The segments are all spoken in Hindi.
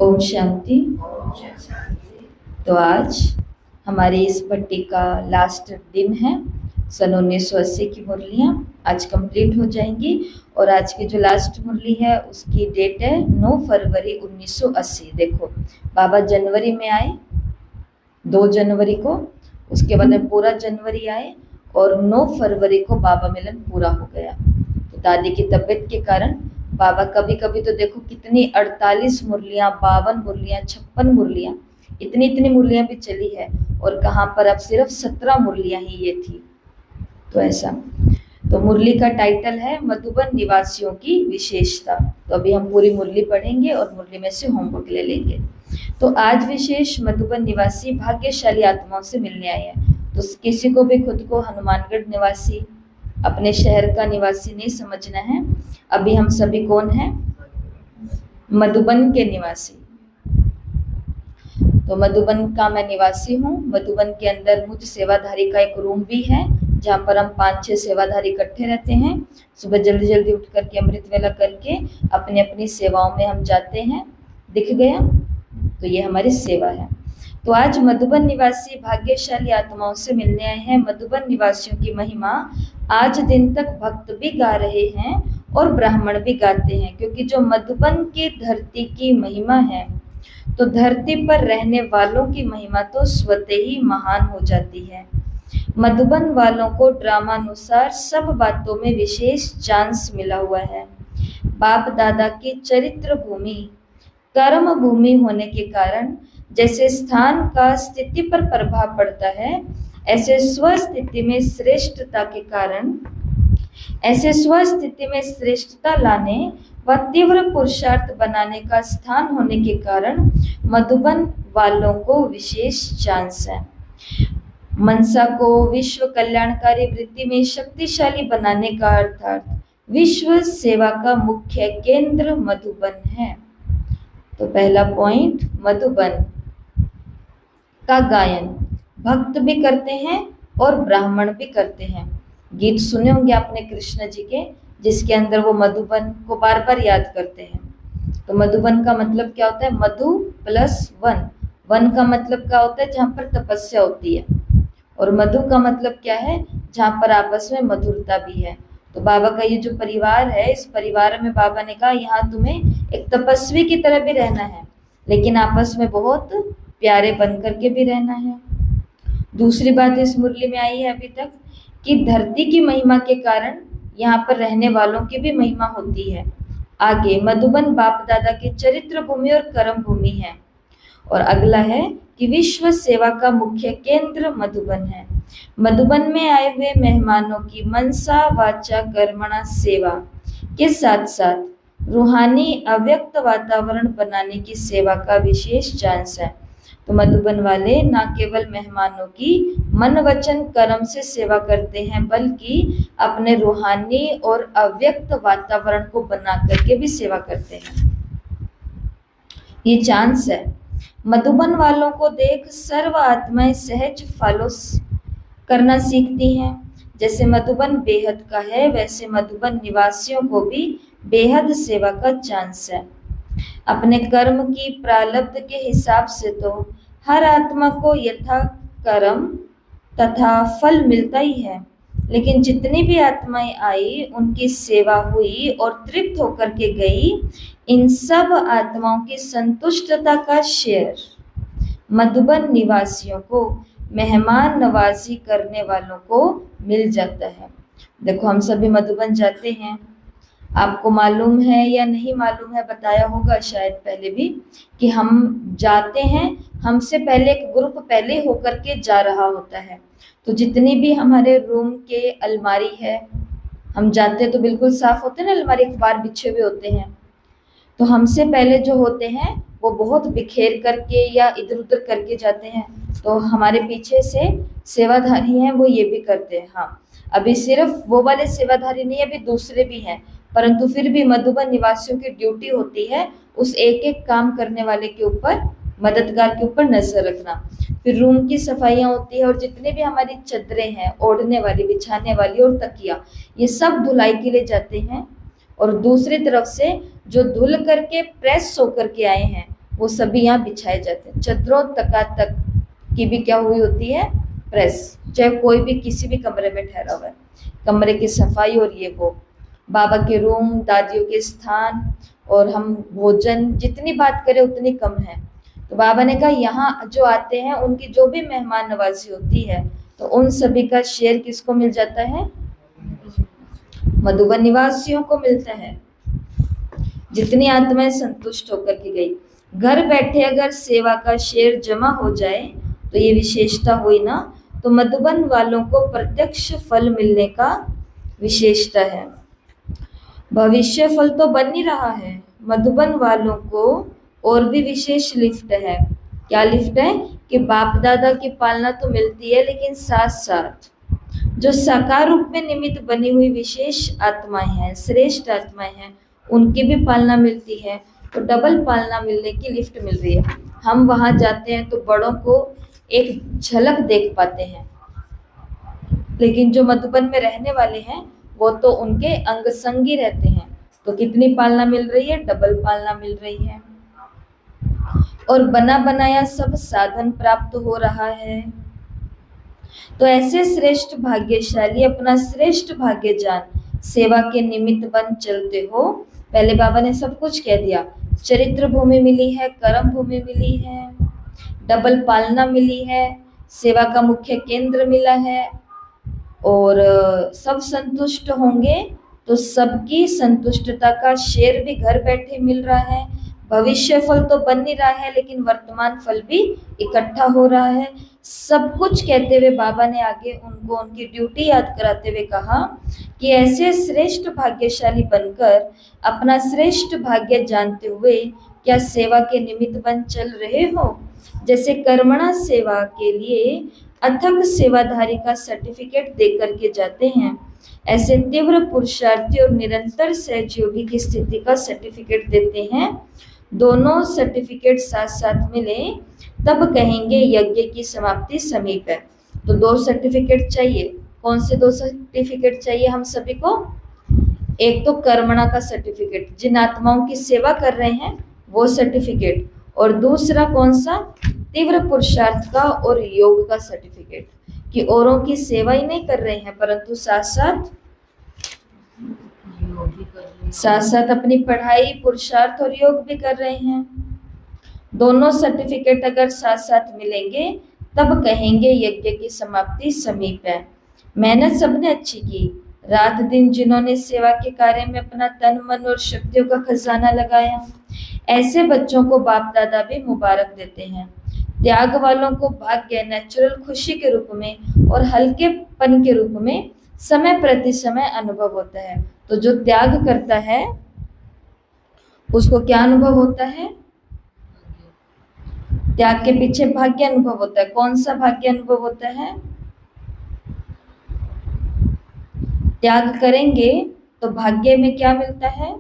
ओम शांति। तो आज हमारी इस पट्टी का लास्ट दिन है। सन 1980 की मुरलियाँ आज कंप्लीट हो जाएंगी और आज की जो लास्ट मुरली है उसकी डेट है 9 फरवरी 1980। देखो, बाबा जनवरी में आए 2 जनवरी को, उसके बाद में पूरा जनवरी आए और 9 फरवरी को बाबा मिलन पूरा हो गया। तो दादी की तबीयत के कारण बाबा कभी कभी तो देखो कितनी 48 मुरलियाँ, 52 मुरलियाँ, 56 मुरलियाँ, इतनी मुरलियाँ भी चली है और कहाँ पर अब सिर्फ 17 मुरलियाँ ही ये थी। तो ऐसा, तो मुरली का टाइटल है मधुबन निवासियों की विशेषता। तो अभी हम पूरी मुरली पढ़ेंगे और मुरली में से होमवर्क ले लेंगे। तो आज विशेष मधुबन निवासी भाग्यशाली आत्माओं से मिलने आए हैं। तो किसी को भी खुद को हनुमानगढ़ निवासी, अपने शहर का निवासी नहीं समझना है। अभी हम सभी कौन हैं? मधुबन के निवासी। तो मधुबन का मैं निवासी हूँ। मधुबन के अंदर मुझ सेवाधारी का एक रूम भी है जहाँ पर हम 5-6 सेवाधारी इकट्ठे रहते हैं। सुबह जल्दी जल्दी उठ करके अमृत वेला करके अपनी अपनी सेवाओं में हम जाते हैं। दिख गया? तो ये हमारी सेवा है। तो आज मधुबन निवासी भाग्यशाली आत्माओं से मिलने आए हैं। मधुबन निवासियों की महिमा आज दिन तक भक्त भी गा रहे हैं और ब्राह्मण भी गाते हैं, क्योंकि जो मधुबन की धरती की महिमा है तो धरती पर रहने वालों की महिमा तो स्वतः ही महान हो जाती है। मधुबन वालों को ड्रामानुसार सब बातों में विशेष चांस मिला हुआ है। बाप दादा की चरित्र भूमि कर्म भूमि होने के कारण जैसे स्थान का स्थिति पर प्रभाव पड़ता है, ऐसे स्वस्थिति में श्रेष्ठता लाने व तीव्र पुरुषार्थ बनाने का स्थान होने के कारण मधुबन वालों को विशेष चांस है। मनसा को विश्व कल्याणकारी वृत्ति में शक्तिशाली बनाने का अर्थात विश्व सेवा का मुख्य केंद्र मधुबन है। तो पहला पॉइंट, मधुबन का गायन भक्त भी करते हैं और ब्राह्मण भी करते हैं। गीत सुने होंगे आपने कृष्ण जी के, जिसके अंदर वो मधुबन को बार बार याद करते हैं। तो मधुबन का मतलब क्या होता है? मधु प्लस वन। वन का मतलब क्या होता है? जहाँ पर तपस्या होती है। और मधु का मतलब क्या है? जहाँ पर आपस में मधुरता भी है। तो बाबा का ये जो परिवार है, इस परिवार में बाबा ने कहा यहाँ तुम्हें एक तपस्वी की तरह भी रहना है, लेकिन आपस में बहुत प्यारे बन करके भी रहना है। दूसरी बात इस मुरली में आई है अभी तक कि धरती की महिमा के कारण यहाँ पर रहने वालों की भी महिमा होती है। आगे, मधुबन बाप दादा की चरित्र भूमि और कर्म भूमि है। और अगला है कि विश्व सेवा का मुख्य केंद्र मधुबन है। मधुबन में आए हुए मेहमानों की मनसा वाचा कर्मणा सेवा के साथ साथ रूहानी अव्यक्त वातावरण बनाने की सेवा का विशेष चांस है। तो मधुबन वाले न केवल मेहमानों की मन वचन कर्म से सेवा करते हैं, बल्कि अपने रूहानी और अव्यक्त वातावरण को बना करके भी सेवा करते हैं। ये चांस है। मधुबन वालों को देख सर्व आत्माएं सहज फॉलो करना सीखती हैं। जैसे मधुबन बेहद का है, वैसे मधुबन निवासियों को भी बेहद सेवा का चांस है। अपने कर्म की प्रारब्ध के हिसाब से तो हर आत्मा को यथा कर्म तथा फल मिलता ही है, लेकिन जितनी भी आत्माएं आई उनकी सेवा हुई और तृप्त होकर के गई, इन सब आत्माओं की संतुष्टता का शेयर मधुबन निवासियों को, मेहमान नवाजी करने वालों को मिल जाता है। देखो, हम सभी मधुबन जाते हैं। आपको मालूम है या नहीं मालूम है, बताया होगा शायद पहले भी, कि हम जाते हैं, हमसे पहले एक ग्रुप पहले होकर के जा रहा होता है। तो जितनी भी हमारे रूम के अलमारी है, हम जाते तो बिल्कुल साफ होते हैं ना, अलमारी अखबार बिछे हुए होते हैं। तो हमसे पहले जो होते हैं वो बहुत बिखेर करके या इधर उधर करके जाते हैं। तो हमारे पीछे से सेवाधारी हैं, वो ये भी करते हैं। हाँ, अभी सिर्फ वो वाले सेवाधारी नहीं, अभी दूसरे भी हैं, परंतु फिर भी मधुबन निवासियों की ड्यूटी होती है उस एक एक काम करने वाले के ऊपर, मददगार के ऊपर नजर रखना। फिर रूम की सफाइयाँ होती है और जितने भी हमारी चादरें हैं, ओढ़ने वाली, बिछाने वाली और तकिया, ये सब धुलाई के लिए जाते हैं। और दूसरी तरफ से जो धुल करके प्रेस होकर के आए हैं वो सभी यहाँ बिछाए जाते हैं। चद्दरों तक की भी क्या हुई होती है, प्रेस, चाहे कोई भी किसी भी कमरे में ठहरा हुआ है, कमरे की सफाई और ये वो, बाबा के रूम, दादियों के स्थान, और हम भोजन जितनी बात करें उतनी कम है। तो बाबा ने कहा यहाँ जो आते हैं उनकी जो भी मेहमान नवाजी होती है तो उन सभी का शेयर किसको मिल जाता है, मधुबन निवासियों को मिलता है। जितनी आत्माएं संतुष्ट होकर के गई, घर बैठे अगर सेवा का शेयर जमा हो जाए तो ये विशेषता हुई ना, तो मधुबन वालों को प्रत्यक्ष फल मिलने का विशेषता है। भविष्य फल तो बन ही रहा है, मधुबन वालों को और भी विशेष लिफ्ट है। क्या लिफ्ट है कि बाप दादा की पालना तो मिलती है, लेकिन साथ साथ जो साकार रूप में निमित्त बनी हुई विशेष आत्माएं हैं, श्रेष्ठ आत्माएं हैं, उनकी भी पालना मिलती है। तो डबल पालना मिलने की लिफ्ट मिल रही है। हम वहां जाते हैं तो बड़ों को एक झलक देख पाते हैं, लेकिन जो मधुबन में रहने वाले हैं वो तो उनके अंग संगी रहते हैं। तो कितनी पालना मिल रही है, डबल पालना मिल रही है। और बना बनाया सब साधन प्राप्त हो रहा है। तो ऐसे श्रेष्ठ भाग्यशाली अपना श्रेष्ठ भाग्य जान सेवा के निमित्त बन चलते हो। पहले बाबा ने सब कुछ कह दिया, चरित्र भूमि मिली है, कर्म भूमि मिली है, डबल पालना मिली है, सेवा का मुख्य केंद्र मिला है, और सब संतुष्ट होंगे तो सबकी संतुष्टता का शेयर भी घर बैठे मिल रहा है। भविष्य फल तो बन नहीं रहा है, लेकिन वर्तमान फल भी इकट्ठा हो रहा है। सब कुछ कहते हुए बाबा ने आगे उनको उनकी ड्यूटी याद कराते हुए कहा कि ऐसे श्रेष्ठ भाग्यशाली बनकर अपना श्रेष्ठ भाग्य जानते हुए क्या सेवा के निमित्त बन चल रहे हो। जैसे कर्मणा सेवा के लिए अथक सेवाधारी का सर्टिफिकेट दे करके जाते हैं, ऐसे तीव्र पुरुषार्थी और निरंतर सहयोगी की स्थिति का सर्टिफिकेट देते हैं। दोनों सर्टिफिकेट साथ साथ मिले तब कहेंगे यज्ञ की समाप्ति समीप है। तो 2 सर्टिफिकेट चाहिए। कौन से 2 सर्टिफिकेट चाहिए हम सभी को? एक तो कर्मणा का सर्टिफिकेट, जिन आत्माओं की सेवा कर रहे हैं वो सर्टिफिकेट, और दूसरा कौन सा? तीव्र पुरुषार्थ का और योग का सर्टिफिकेट, कि औरों की सेवा ही नहीं कर रहे हैं परंतु साथ साथ अपनी पढ़ाई, पुरुषार्थ और योग भी कर रहे हैं। दोनों सर्टिफिकेट अगर साथ साथ मिलेंगे तब कहेंगे यज्ञ की समाप्ति समीप है। मेहनत सबने अच्छी की, रात दिन जिन्होंने सेवा के कार्य में अपना तन मन और शक्तियों का खजाना लगाया, ऐसे बच्चों को बाप दादा भी मुबारक देते हैं। त्याग वालों को भाग्य नेचुरल खुशी के रूप में और हल्केपन के रूप में समय प्रति समय अनुभव होता है। तो जो त्याग करता है उसको क्या अनुभव होता है? त्याग के पीछे भाग्य अनुभव होता है। कौन सा भाग्य अनुभव होता है? त्याग करेंगे तो भाग्य में क्या मिलता है?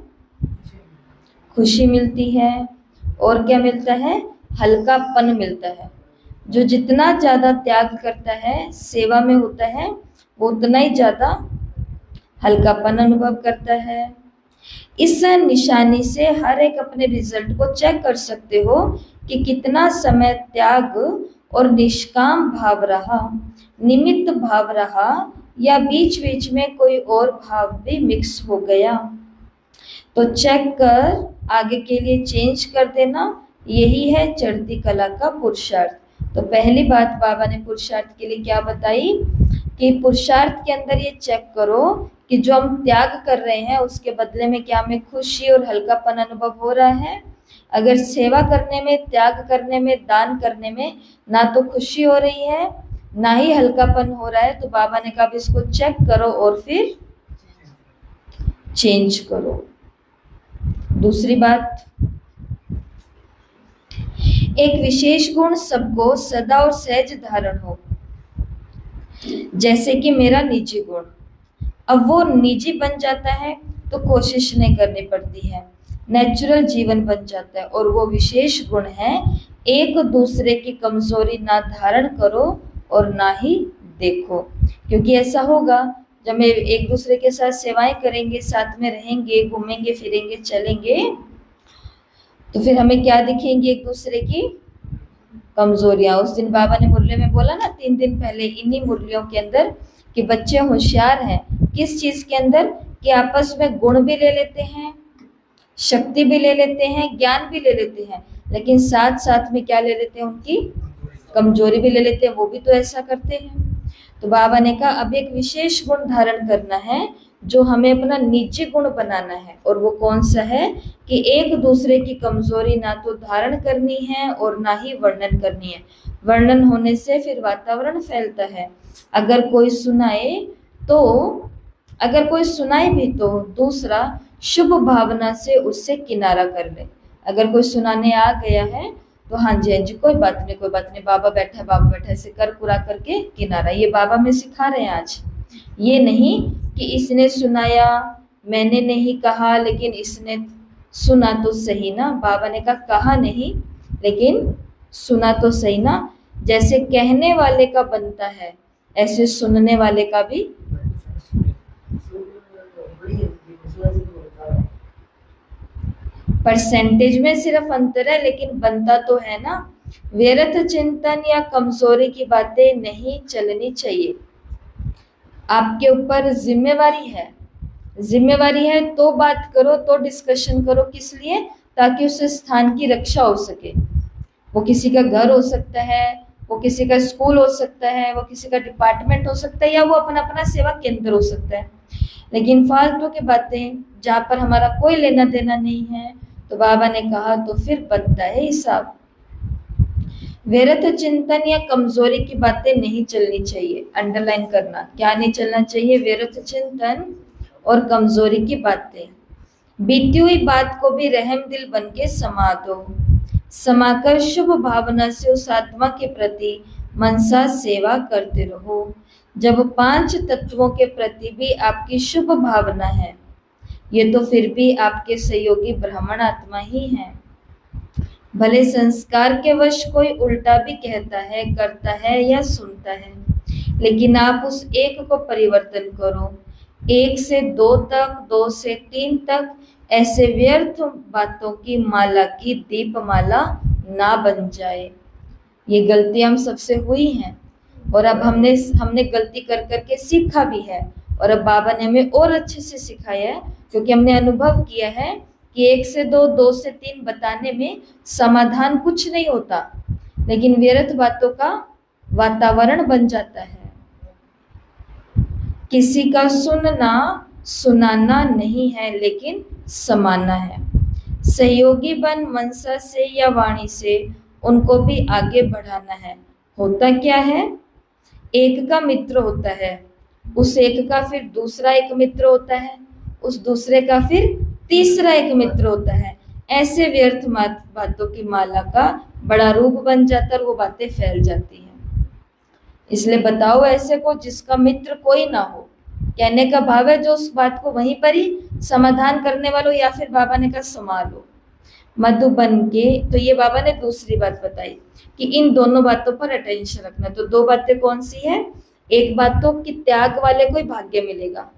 खुशी मिलती है। और क्या मिलता है? हल्कापन मिलता है। जो जितना ज्यादा त्याग करता है, सेवा में होता है, वो उतना ही ज्यादा हल्कापन अनुभव करता है। इस निशानी से हर एक अपने रिजल्ट को चेक कर सकते हो कि कितना समय त्याग और निष्काम भाव रहा, निमित्त भाव रहा, या बीच बीच में कोई और भाव भी मिक्स हो गया। तो चेक कर आगे के लिए चेंज कर देना। यही है चढ़ती कला का पुरुषार्थ। तो पहली बात बाबा ने पुरुषार्थ के लिए क्या बताई कि पुरुषार्थ के अंदर ये चेक करो कि जो हम त्याग कर रहे हैं उसके बदले में क्या हमें खुशी और हल्कापन अनुभव हो रहा है। अगर सेवा करने में, त्याग करने में, दान करने में ना तो खुशी हो रही है ना ही हल्कापन हो रहा है, तो बाबा ने कहा इसको चेक करो और फिर चेंज करो। दूसरी बात, एक विशेष गुण सबको सदा और सहज धारण हो, जैसे कि मेरा निजी गुण। अब वो निजी बन जाता है तो कोशिश नहीं करनी पड़ती है, नेचुरल जीवन बन जाता है। और वो विशेष गुण है, एक दूसरे की कमजोरी ना धारण करो और ना ही देखो। क्योंकि ऐसा होगा जब हम एक दूसरे के साथ सेवाएं करेंगे, साथ में रहेंगे, घूमेंगे फिरेंगे, चलेंगे, तो फिर हमें क्या दिखेंगी एक दूसरे की कमजोरियां। उस दिन बाबा ने मुरली में बोला ना 3 दिन पहले इन्हीं मुरलियों के अंदर कि बच्चे होशियार हैं किस चीज के अंदर, कि आपस में गुण भी ले लेते हैं, शक्ति भी ले लेते हैं, ज्ञान भी ले लेते हैं, लेकिन साथ साथ में क्या ले लेते हैं, उनकी कमजोरी भी ले लेते हैं। वो भी तो ऐसा करते हैं। तो बाबा ने कहा अब एक विशेष गुण धारण करना है जो हमें अपना निजी गुण बनाना है, और वो कौन सा है कि एक दूसरे की कमजोरी ना तो धारण करनी है और ना ही वर्णन करनी है। वर्णन होने से फिर वातावरण फैलता है। अगर कोई सुनाए भी तो दूसरा शुभ भावना से उससे किनारा कर ले। अगर कोई सुनाने आ गया है तो हाँ जी कोई बात नहीं, कोई बात नहीं, बाबा बैठा है, बाबा बैठा है, ऐसे कर कुरा करके किनारा। ये बाबा में सिखा रहे हैं आज। ये नहीं कि इसने सुनाया, मैंने नहीं कहा, लेकिन इसने सुना तो सही ना। बाबा ने कहा नहीं लेकिन सुना तो सही ना। जैसे कहने वाले का बनता है ऐसे सुनने वाले का भी। परसेंटेज में सिर्फ अंतर है लेकिन बनता तो है ना। व्यर्थ चिंतन या कमजोरी की बातें नहीं चलनी चाहिए। आपके ऊपर जिम्मेवारी है तो बात करो, तो डिस्कशन करो। किस लिए? ताकि उस स्थान की रक्षा हो सके। वो किसी का घर हो सकता है, वो किसी का स्कूल हो सकता है, वो किसी का डिपार्टमेंट हो सकता है, या वो अपना अपना सेवा केंद्र हो सकता है। लेकिन फालतू की बातें जहाँ पर हमारा कोई लेना देना नहीं है, तो बाबा ने कहा तो फिर बनता है हिसाब। व्यर्थ चिंतन या कमजोरी की बातें नहीं चलनी चाहिए। अंडरलाइन करना, क्या नहीं चलना चाहिए? व्यर्थ चिंतन और कमजोरी की बातें। बीती हुई बात को भी रहम दिल बन के समा दो। समाकर शुभ भावना से उस आत्मा के प्रति मनसा सेवा करते रहो। जब 5 तत्वों के प्रति भी आपकी शुभ भावना है, ये तो फिर भी आपके सहयोगी ब्राह्मण आत्मा ही हैं। भले संस्कार के वश कोई उल्टा भी कहता है, करता है या सुनता है, लेकिन आप उस एक को परिवर्तन करो। 1 से 2 तक, 2 से 3 तक ऐसे व्यर्थ बातों की माला की दीपमाला ना बन जाए। ये गलती हम सबसे हुई हैं, और अब हमने गलती कर करके सीखा भी है, और अब बाबा ने हमें और अच्छे से सिखाया है, क्योंकि हमने अनुभव किया है कि 1 से 2, 2 से 3 बताने में समाधान कुछ नहीं होता, लेकिन व्यर्थ बातों का वातावरण बन जाता है। किसी का सुनना सुनाना नहीं है, लेकिन समाना है। सहयोगी बन मनसा से या वाणी से उनको भी आगे बढ़ाना है। होता क्या है, एक का मित्र होता है, उस एक का फिर दूसरा एक मित्र होता है, उस दूसरे का फिर तीसरा एक मित्र होता है। ऐसे व्यर्थ बातों की माला का बड़ा रूप बन जाता है और वो बातें फैल जाती हैं। इसलिए बताओ ऐसे को जिसका मित्र कोई ना हो। कहने का भाव है जो उस बात को वहीं पर ही समाधान करने वालों, या फिर बाबा ने कहा संभालो मधुबन के। तो ये बाबा ने दूसरी बात बताई कि इन दोनों बातों पर अटेंशन रखना। तो 2 बातें कौन सी है? एक बात तो कि त्याग वाले को ही भाग्य मिलेगा।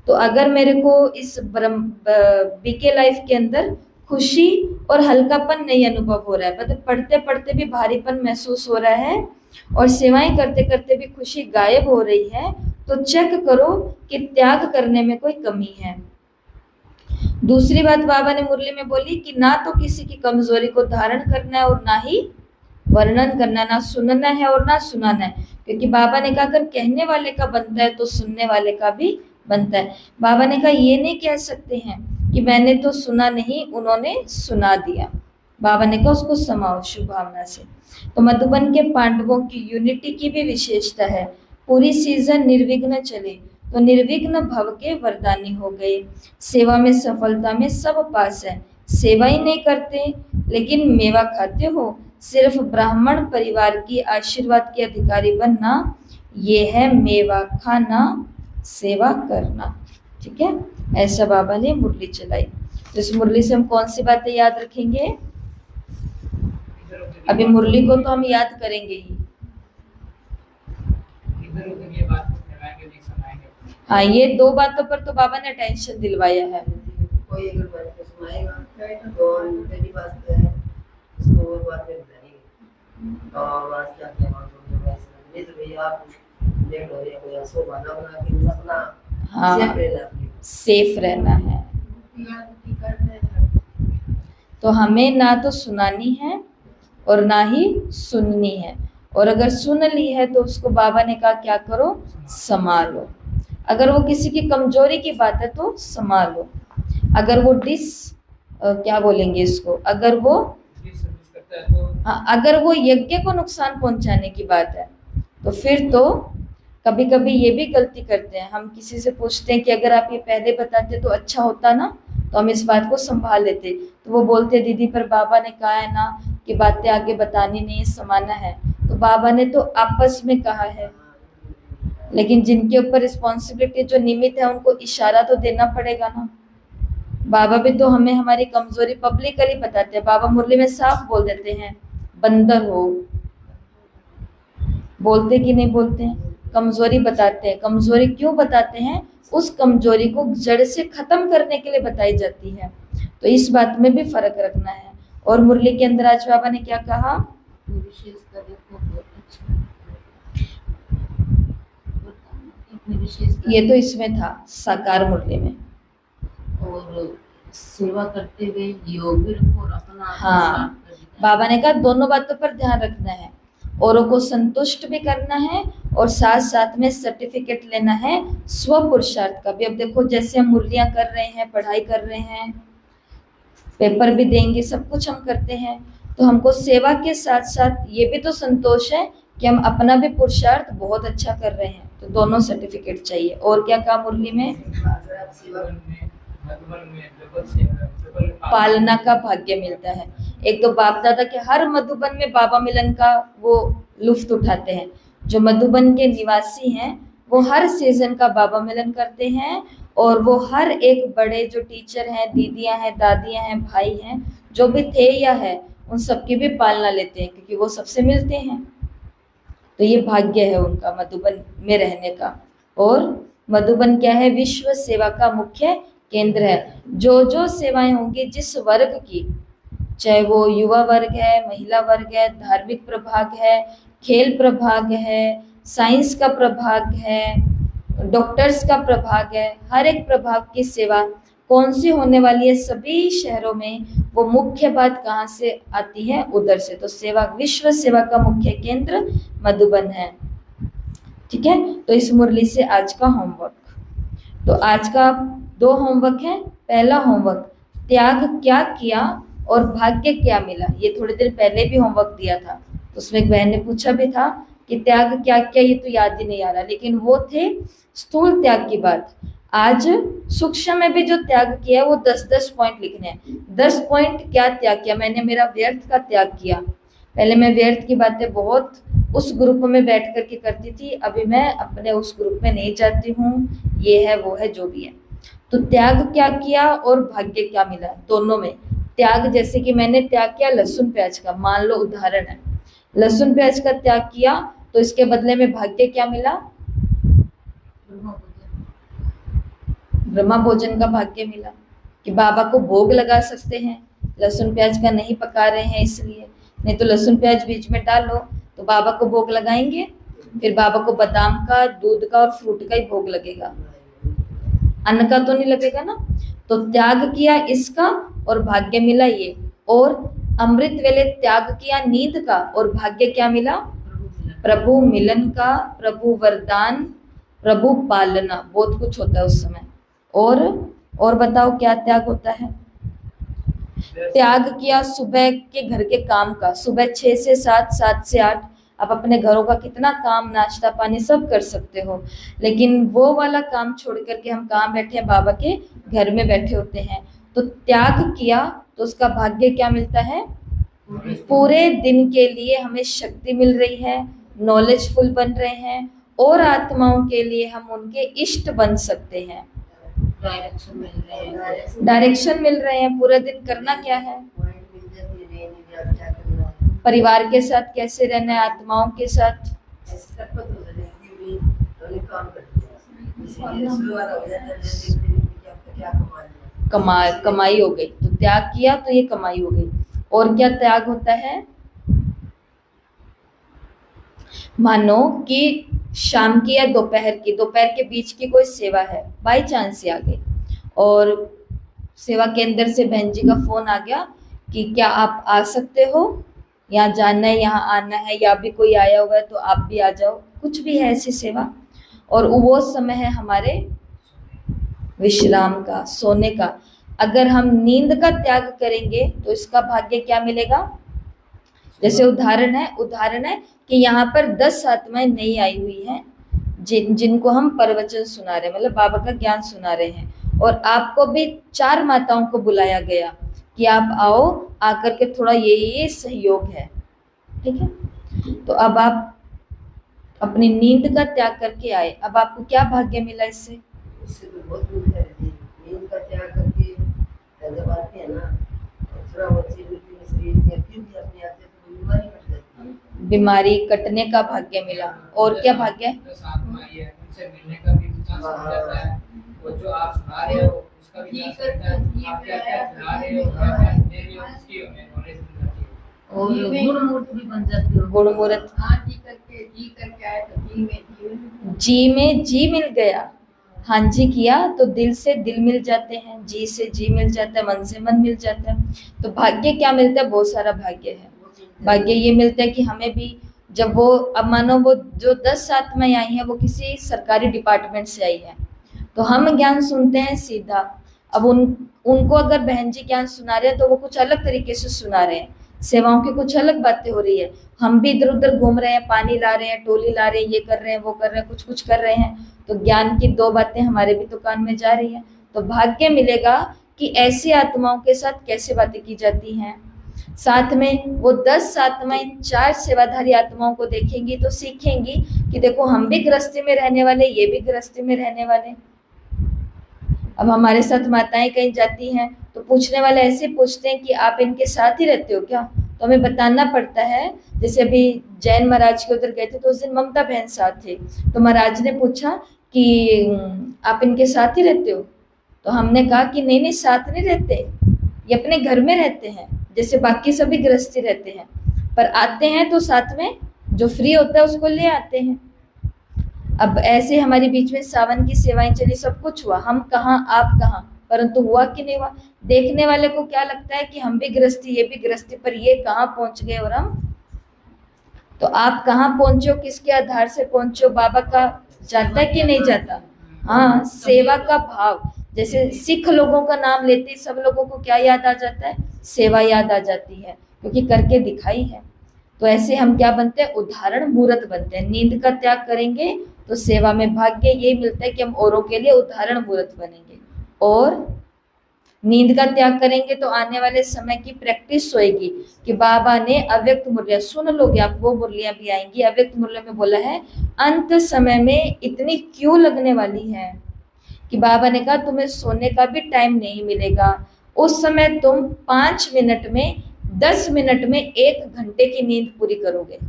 तो अगर मेरे को इस बीके लाइफ के अंदर खुशी और हल्कापन नहीं अनुभव हो रहा है, मतलब पढ़ते पढ़ते भी भारीपन महसूस हो रहा है और सेवाएं करते करते भी खुशी गायब हो रही है, तो चेक करो कि त्याग करने में कोई कमी है। दूसरी बात बाबा ने मुरली में बोली कि ना तो किसी की कमजोरी को धारण करना है और ना ही वर्णन करना, ना सुनना है और ना सुनाना है। क्योंकि बाबा ने कहा अगर कहने वाले का बनता है तो सुनने वाले का भी बनता है। बाबा ने कहा ये नहीं कह सकते हैं कि मैंने तो सुना नहीं, उन्होंने सुना दिया। बाबा ने कहा उसको समाओ शुभ भावना से। तो मधुबन के पांडवों की यूनिटी की भी विशेषता है। पूरी सीजन निर्विघ्न चले तो निर्विघ्न भव के वरदानी हो गए। सेवा में सफलता में सब पास है। सेवा ही नहीं करते लेकिन मेवा खाते हो। सिर्फ ब्राह्मण परिवार की आशीर्वाद के अधिकारी बनना, ये है मेवा खाना, सेवा करना। ठीक है, ऐसा बाबा ने मुरली चलाई। तो इस मुरली से हम कौन सी बातें याद रखेंगे? अभी मुरली को तो हम याद करेंगे ही। हाँ, ये 2 बातों पर तो बाबा ने टेंशन दिलवाया है। सुनाएगा तो पहली बात है उसको वो बात में बताएंगे और आज क्या क्या बात होगी वैसे तो भैया आप लेट हो रही है कोई सो बना बना के अपना हाँ सेफ रहना अपनी सेफ रहना है। तो हमें ना तो सुनानी है और ना ही सुननी है, और अगर सुन ली है तो उसको बाबा ने कहा क्या करो, संभालो। अगर वो किसी की कमजोरी की बात है तो संभालो। अगर वो क्या बोलेंगे इसको, अगर वो हाँ, अगर वो यज्ञ को नुकसान पहुंचाने की बात है तो फिर तो कभी कभी ये भी गलती करते हैं। हम किसी से पूछते हैं कि अगर आप ये पहले बताते तो अच्छा होता ना, तो हम इस बात को संभाल लेते। तो वो बोलते दीदी पर बाबा ने कहा है ना कि बातें आगे बतानी नहीं, समाना है। तो बाबा ने तो आपस में कहा है, लेकिन जिनके ऊपर रिस्पॉन्सिबिलिटी जो निमित्त है उनको इशारा तो देना पड़ेगा ना। बाबा भी तो हमें हमारी कमजोरी पब्लिकली बताते हैं। बाबा मुरली में साफ बोल देते हैं बंदर हो, बोलते कि नहीं बोलते हैं, कमजोरी बताते हैं। कमजोरी क्यों बताते हैं, उस कमजोरी को जड़ से खत्म करने के लिए बताई जाती है। तो इस बात में भी फर्क रखना है। और मुरली के अंदर आज बाबा ने क्या कहा, ये तो इसमें था साकार मुरली में, और सेवा करते हुए योग भी रखो और अपना हाँ बाबा ने कहा दोनों बातों पर ध्यान रखना है, औरों को संतुष्ट भी करना है और साथ साथ में सर्टिफिकेट लेना है स्व पुरुषार्थ का भी। अब देखो जैसे हम मुरलियां कर रहे हैं, पढ़ाई कर रहे हैं, पेपर भी देंगे, सब कुछ हम करते हैं, तो हमको सेवा के साथ साथ ये भी तो संतोष है कि हम अपना भी पुरुषार्थ बहुत अच्छा कर रहे हैं। तो दोनों सर्टिफिकेट चाहिए। और क्या कहा मुरली में, पालना का भाग्य मिलता है। एक तो बाप दादा के हर मधुबन में बाबा मिलन का वो लुफ्त उठाते हैं। जो मधुबन के निवासी हैं वो हर सीजन का बाबा मिलन करते हैं, और वो हर एक बड़े जो टीचर हैं, दीदियां हैं, दादियां हैं, भाई हैं, जो भी थे या है, उन सबकी भी पालना लेते हैं क्योंकि वो सबसे मिलते हैं। तो ये भाग्य है उनका मधुबन में रहने का। और मधुबन क्या है, विश्व सेवा का मुख्य केंद्र है। जो जो सेवाएं होंगी जिस वर्ग की, चाहे वो युवा वर्ग है, महिला वर्ग है, धार्मिक प्रभाग है, खेल प्रभाग है, साइंस का प्रभाग है, डॉक्टर्स का प्रभाग है, हर एक प्रभाग की सेवा कौन सी होने वाली है सभी शहरों में, वो मुख्य बात कहाँ से आती है, उधर से। तो सेवा, विश्व सेवा का मुख्य केंद्र मधुबन है। ठीक है, तो इस मुरली से आज का होमवर्क, तो आज का 2 होमवर्क है। पहला होमवर्क, त्याग क्या किया और भाग्य क्या मिला। ये थोड़ी देर पहले भी होमवर्क दिया था, उसमें एक बहन ने पूछा भी था कि त्याग क्या किया, ये तो याद ही नहीं आ रहा, लेकिन वो थे स्थूल त्याग की बात। आज सूक्ष्म में भी जो त्याग किया है वो 10-10 पॉइंट लिखने हैं। 10 पॉइंट क्या त्याग किया मैंने, मेरा व्यर्थ का त्याग किया। पहले मैं व्यर्थ की बातें बहुत उस ग्रुप में बैठ करके करती थी, अभी मैं अपने उस ग्रुप में नहीं जाती हूँ, ये है वो है जो भी है। तो त्याग क्या किया और भाग्य क्या मिला, दोनों में। त्याग जैसे कि मैंने त्याग किया लहसुन प्याज का, मान लो उदाहरण है, लहसुन प्याज का त्याग किया तो इसके बदले में भाग्य क्या मिला, ब्रह्मा भोजन का भाग्य मिला, कि बाबा को भोग लगा सकते हैं। लहसुन प्याज का नहीं पका रहे हैं इसलिए, नहीं तो लहसुन प्याज बीच में डालो तो बाबा को भोग लगाएंगे, फिर बाबा को बादाम का, दूध का और फ्रूट का ही भोग लगेगा, अन्न का तो नहीं लगेगा ना। तो त्याग किया इसका और भाग्य मिला ये। और अमृत वेले त्याग किया नींद का और भाग्य क्या मिला, प्रभु मिलन का, प्रभु वरदान, प्रभु पालना, बहुत कुछ होता है उस समय। और बताओ क्या त्याग होता है। त्याग किया सुबह के घर के काम का, सुबह 6 से 7, 7 से 8 आप अपने घरों का कितना काम, नाश्ता पानी सब कर सकते हो, लेकिन वो वाला काम छोड़ करके हम कहाँ बैठे हैं, बाबा के घर में बैठे होते हैं। तो त्याग किया तो उसका भाग्य क्या मिलता है, पूरे दिन के लिए हमें शक्ति मिल रही है, नॉलेजफुल बन रहे हैं, और आत्माओं के लिए हम उनके इष्ट बन सकते हैं, डायरेक्शन मिल रहे हैं। पूरा दिन करना क्या है, परिवार के साथ कैसे रहना है, आत्माओं के साथ कमाई हो गई। तो त्याग किया तो ये कमाई हो गई। और क्या त्याग होता है? मानो कि शाम की या दोपहर के बीच की कोई सेवा है, बाई चांस से आ गई और सेवा केंद्र से बहन जी का फोन आ गया कि क्या आप आ सकते हो, यहाँ जाना है, यहाँ आना है, या भी कोई आया हुआ है तो आप भी आ जाओ, कुछ भी है ऐसी सेवा। और वो समय है हमारे विश्राम का, सोने का। अगर हम नींद का त्याग करेंगे तो इसका भाग्य क्या मिलेगा? जैसे उदाहरण है कि यहाँ पर 10 आत्माएं नई आई हुई हैं जिनको हम प्रवचन सुना रहे हैं, मतलब बाबा का ज्ञान सुना रहे हैं, और आपको भी 4 माताओं को बुलाया गया कि आप आओ, आकर के थोड़ा ये सहयोग है, ठीक है। तो अब आप अपनी नींद का त्याग करके आए, अब आपको क्या भाग्य मिला इससे? इससे तो बहुत मिलता है। नींद का त्याग करके जब आते हैं ना, थोड़ा बहुत शरीर में फिर भी अपने आते हैं तो बीमारी कट जाती है। बीमारी कटने का भाग्य मिला। और क्या भाग्य है? उनसे मिलने का भी चांस हो जाता है। वो जो आप सुना रहे हो उसका भी चांस रहता है। आप क्या क्या सुना रहे हो, क्या क्या दे रहे हो, उसकी हमें नॉलेज मिल जाती है। और गुण मूर्त भी बन जाती हो। गुण मूर्त। हाँ, जी करके आए तो जी में जी मिल गया। हाँ जी किया तो दिल से दिल मिल जाते हैं, जी से जी मिल जाता है, मन से मन मिल जाता है। तो भाग्य क्या मिलता है? बहुत सारा भाग्य है। भाग्य ये मिलता है कि हमें भी, जब वो, अब मानो वो जो 10 आत्माएं आई हैं वो किसी सरकारी डिपार्टमेंट से आई है, तो हम ज्ञान सुनते हैं सीधा। अब उनको अगर बहन जी ज्ञान सुना रहे हैं तो वो कुछ अलग तरीके से सुना रहे हैं, सेवाओं की कुछ अलग बातें हो रही है। हम भी इधर उधर घूम रहे हैं, पानी ला रहे हैं, टोली ला रहे हैं, ये कर रहे हैं, वो कर रहे हैं, कुछ कुछ कर रहे हैं, तो ज्ञान की 2 बातें हमारे भी तो कान में जा रही है। तो भाग्य मिलेगा कि ऐसी आत्माओं के साथ कैसे बातें की जाती हैं। साथ में वो 10 आत्माएं 4 सेवाधारी आत्माओं को देखेंगी तो सीखेंगी कि देखो हम भी गृहस्थी में रहने वाले, ये भी गृहस्थी में रहने वाले। अब हमारे साथ माताएं कहीं जाती हैं तो पूछने वाले ऐसे पूछते हैं कि आप इनके साथ ही रहते हो क्या? तो हमें बताना पड़ता है। जैसे अभी जैन महाराज के उधर गए थे तो उस दिन ममता बहन साथ थे, तो महाराज ने पूछा कि आप इनके साथ ही रहते हो? तो हमने कहा कि नहीं नहीं, साथ नहीं रहते, ये अपने घर में रहते हैं जैसे बाकी सभी गृहस्थी रहते हैं, पर आते हैं तो साथ में जो फ्री होता है उसको ले आते हैं। अब ऐसे हमारे बीच में सावन की सेवाएं चली, सब कुछ हुआ, हम कहाँ आप कहाँ, परंतु हुआ कि नहीं हुआ? देखने वाले को क्या लगता है कि हम भी गृहस्थी, ये भी गृहस्थी, पर ये कहाँ पहुंच गए और हम। तो आप कहाँ पहुंचे हो, किसके आधार से पहुंचे हो, बाबा का जाता है कि नहीं जाता? हाँ, सेवा का भाव। जैसे सिख लोगों का नाम लेते ही सब लोगों को क्या याद आ जाता है? सेवा याद आ जाती है, क्योंकि करके दिखाई है। तो ऐसे हम क्या बनते हैं? उदाहरण मूर्त बनते हैं। नींद का त्याग करेंगे तो सेवा में भाग्य ये मिलता है कि हम औरों के लिए उदाहरण मूर्त बनेंगे, और नींद का त्याग करेंगे तो आने वाले समय की प्रैक्टिस होएगी कि बाबा ने अव्यक्त मुरलियां सुन लोगे आप, वो मुरलियां भी आएंगी। अव्यक्त मुरलियों में बोला है अंत समय में इतनी क्यों लगने वाली है कि बाबा ने कहा तुम्हें सोने का भी टाइम नहीं मिलेगा। उस समय तुम 5 मिनट में 10 मिनट में 1 घंटे की नींद पूरी करोगे।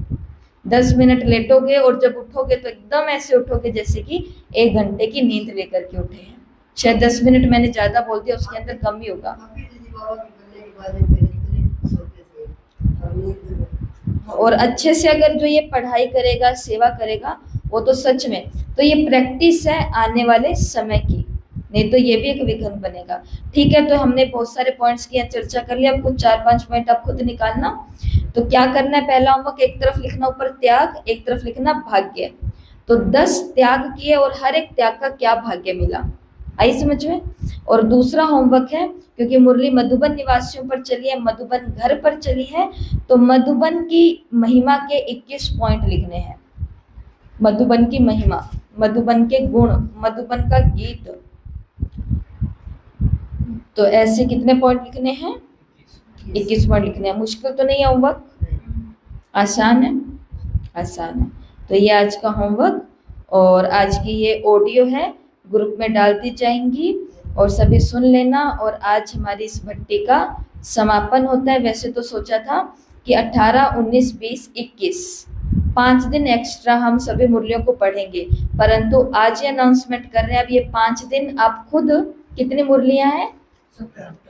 10 मिनट लेटोगे और जब उठोगे तो एकदम ऐसे उठोगे जैसे कि 1 घंटे की नींद लेकर के उठे हैं। शायद 10 मिनट मैंने ज्यादा बोल दिया, उसके अंदर कम ही होगा। और अच्छे से अगर जो ये पढ़ाई करेगा, सेवा करेगा, वो तो सच में, तो ये प्रैक्टिस है आने वाले समय की, नहीं तो ये भी एक विघ्न बनेगा। ठीक है, तो हमने बहुत सारे पॉइंट्स की चर्चा कर लिया। अब कुछ 4-5 पॉइंट आप खुद निकालना। तो क्या करना है? पहला होमवर्क, एक तरफ लिखना ऊपर त्याग, एक तरफ लिखना भाग्य। तो 10 त्याग किए और हर एक त्याग का क्या भाग्य मिला, आई समझ में। और दूसरा होमवर्क है, क्योंकि मुरली मधुबन निवासियों पर चली है, मधुबन घर पर चली है, तो मधुबन की महिमा के 21 पॉइंट लिखने हैं। मधुबन की महिमा, मधुबन के गुण, मधुबन का गीत। तो ऐसे कितने पॉइंट लिखने हैं? 21 पॉइंट लिखने हैं। मुश्किल तो नहीं है होमवर्क? आसान है, आसान है। तो ये आज का होमवर्क, और आज की ये ऑडियो है, ग्रुप में डालती जाएंगी और सभी सुन लेना। और आज हमारी इस भट्टी का समापन होता है। वैसे तो सोचा था कि 18, 19, 20, 21 5 दिन एक्स्ट्रा हम सभी मुरलियों को पढ़ेंगे, परंतु आज ये अनाउंसमेंट कर रहे हैं। अब ये 5 दिन आप खुद, कितनी मुरलियां हैं?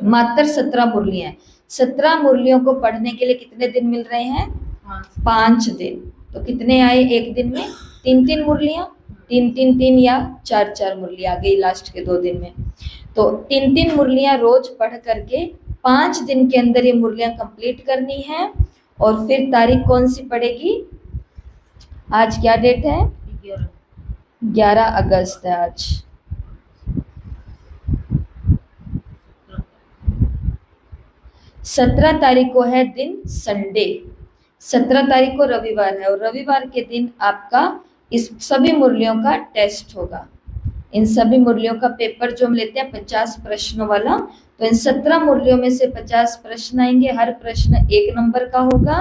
मात्र 17 मुरलियां। 17 मुरलियों को पढ़ने के लिए कितने दिन मिल रहे हैं? 5 दिन। तो कितने आए एक दिन में? 3-3 मुरलियां, 3-3-3 या 4-4 मुरलियां आ गई लास्ट के 2 दिन में। तो 3-3 मुरलियां रोज पढ़ करके 5 दिन के अंदर ये मुरलियां कंप्लीट करनी है। और फिर तारीख कौन सी पड़ेगी? आज क्या डेट है? 11 अगस्त है आज। 17 तारीख को है दिन संडे, 17 तारीख को रविवार है, और रविवार के दिन आपका इस सभी मुरलियों का टेस्ट होगा। इन सभी मुरलियों का पेपर जो हम लेते हैं 50 प्रश्नों वाला, तो इन 17 मुरलियों में से 50 प्रश्न आएंगे, हर प्रश्न 1 नंबर का होगा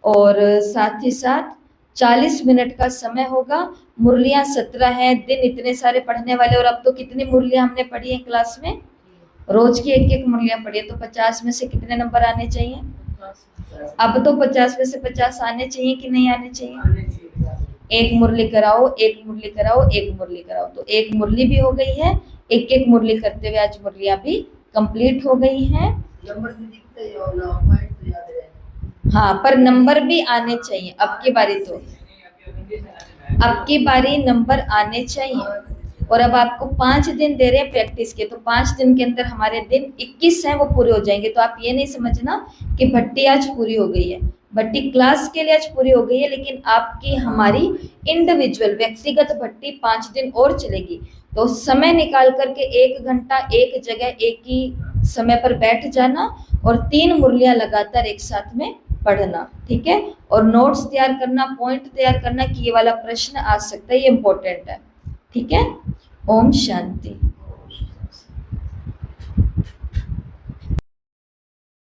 और साथ ही साथ 40 मिनट का समय होगा। मुरलियां 17 हैं, दिन इतने सारे पढ़ने वाले। और अब तो कितनी मुरलियां हमने पढ़ी है क्लास में? रोज की 1-1 मुरलियां पढ़ी है, तो 50 में से कितने नंबर आने चाहिए? अब तो 50 में से 50 आने चाहिए कि नहीं आने चाहिए? एक मुरली कराओ, एक मुरली कराओ, एक मुरली कराओ, तो एक मुरली भी हो गई है। 1-1 मुरली करते हुए आज मुरलियां भी कंप्लीट हो गई हैं। हाँ, पर नंबर भी आने चाहिए। अब की बारी तो अब की बारी नंबर आने चाहिए। और अब आपको 5 दिन दे रहे हैं प्रैक्टिस के, तो 5 दिन के अंदर हमारे दिन 21 हैं वो पूरे हो जाएंगे। तो आप ये नहीं समझना कि भट्टी आज पूरी हो गई है, भट्टी क्लास के लिए आज पूरी हो गई है, लेकिन आपकी हमारी इंडिविजुअल व्यक्तिगत भट्टी 5 दिन और चलेगी। तो समय निकाल करके 1 घंटा एक जगह एक ही समय पर बैठ जाना और 3 मुरलियां लगातार एक साथ में पढ़ना, ठीक है। और नोट्स तैयार करना, पॉइंट तैयार करना कि ये वाला प्रश्न आ सकता है, ये इंपॉर्टेंट है, ठीक है। ओम शांति।